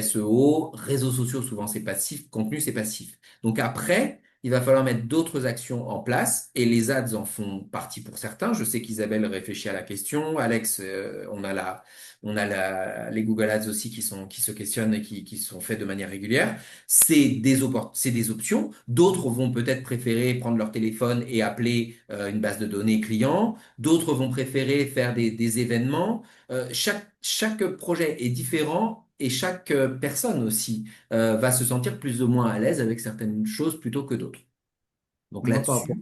SEO, réseaux sociaux, souvent c'est passif, contenu c'est passif. Donc après, il va falloir mettre d'autres actions en place et les ads en font partie pour certains. Je sais qu'Isabelle réfléchit à la question. Alex, les Google Ads aussi qui se questionnent et qui sont faits de manière régulière. C'est des options. D'autres vont peut-être préférer prendre leur téléphone et appeler une base de données client. D'autres vont préférer faire des événements. Chaque projet est différent et chaque personne aussi va se sentir plus ou moins à l'aise avec certaines choses plutôt que d'autres. Donc Moi, là-dessus,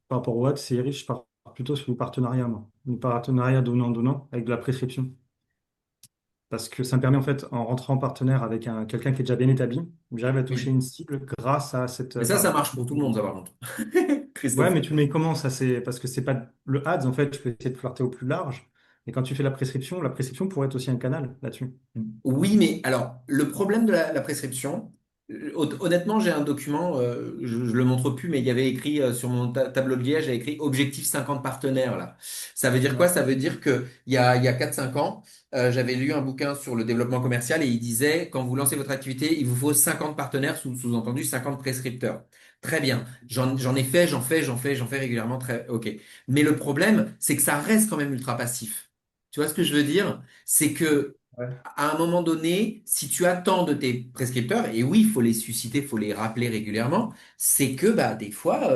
par rapport au ads, c'est riche, je pars plutôt sur le partenariat, moi. Le partenariat donnant-donnant avec de la prescription. Parce que ça me permet, en fait, en rentrant en partenaire avec quelqu'un qui est déjà bien établi, j'arrive à toucher oui. une cible grâce à cette. Mais ça marche pour tout le monde, ça par contre. Ouais, Christophe. mais tu le mets comment ça? C'est parce que c'est pas le ads, en fait, je peux essayer de flirter au plus large. Et quand tu fais la prescription pourrait être aussi un canal là-dessus. Oui, mais alors, le problème de la prescription, honnêtement, j'ai un document, je le montre plus, mais il y avait écrit sur mon tableau de liège, j'avais écrit objectif 50 partenaires, là. Ça veut dire quoi? Ouais. Ça veut dire que il y a 4 5 ans, j'avais lu un bouquin sur le développement commercial et il disait, quand vous lancez votre activité, il vous faut 50 partenaires, sous-entendu 50 prescripteurs. Très bien. J'en ai fait, j'en fais régulièrement, très, ok. Mais le problème, c'est que ça reste quand même ultra passif. Tu vois ce que je veux dire? C'est que Ouais. à un moment donné, si tu attends de tes prescripteurs, et oui, il faut les susciter, il faut les rappeler régulièrement, c'est que bah, des fois,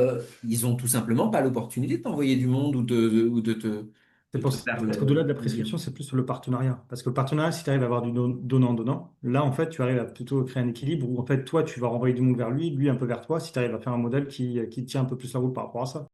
ils ont tout simplement pas l'opportunité de t'envoyer du monde C'est de pour te ça faire qu'au-delà de la le lien. prescription, c'est plus sur le partenariat. Parce que le partenariat, si tu arrives à avoir du donnant-donnant, là, en fait, tu arrives à plutôt créer un équilibre où, en fait, toi, tu vas renvoyer du monde vers lui, lui un peu vers toi, si tu arrives à faire un modèle qui tient un peu plus la route par rapport à ça.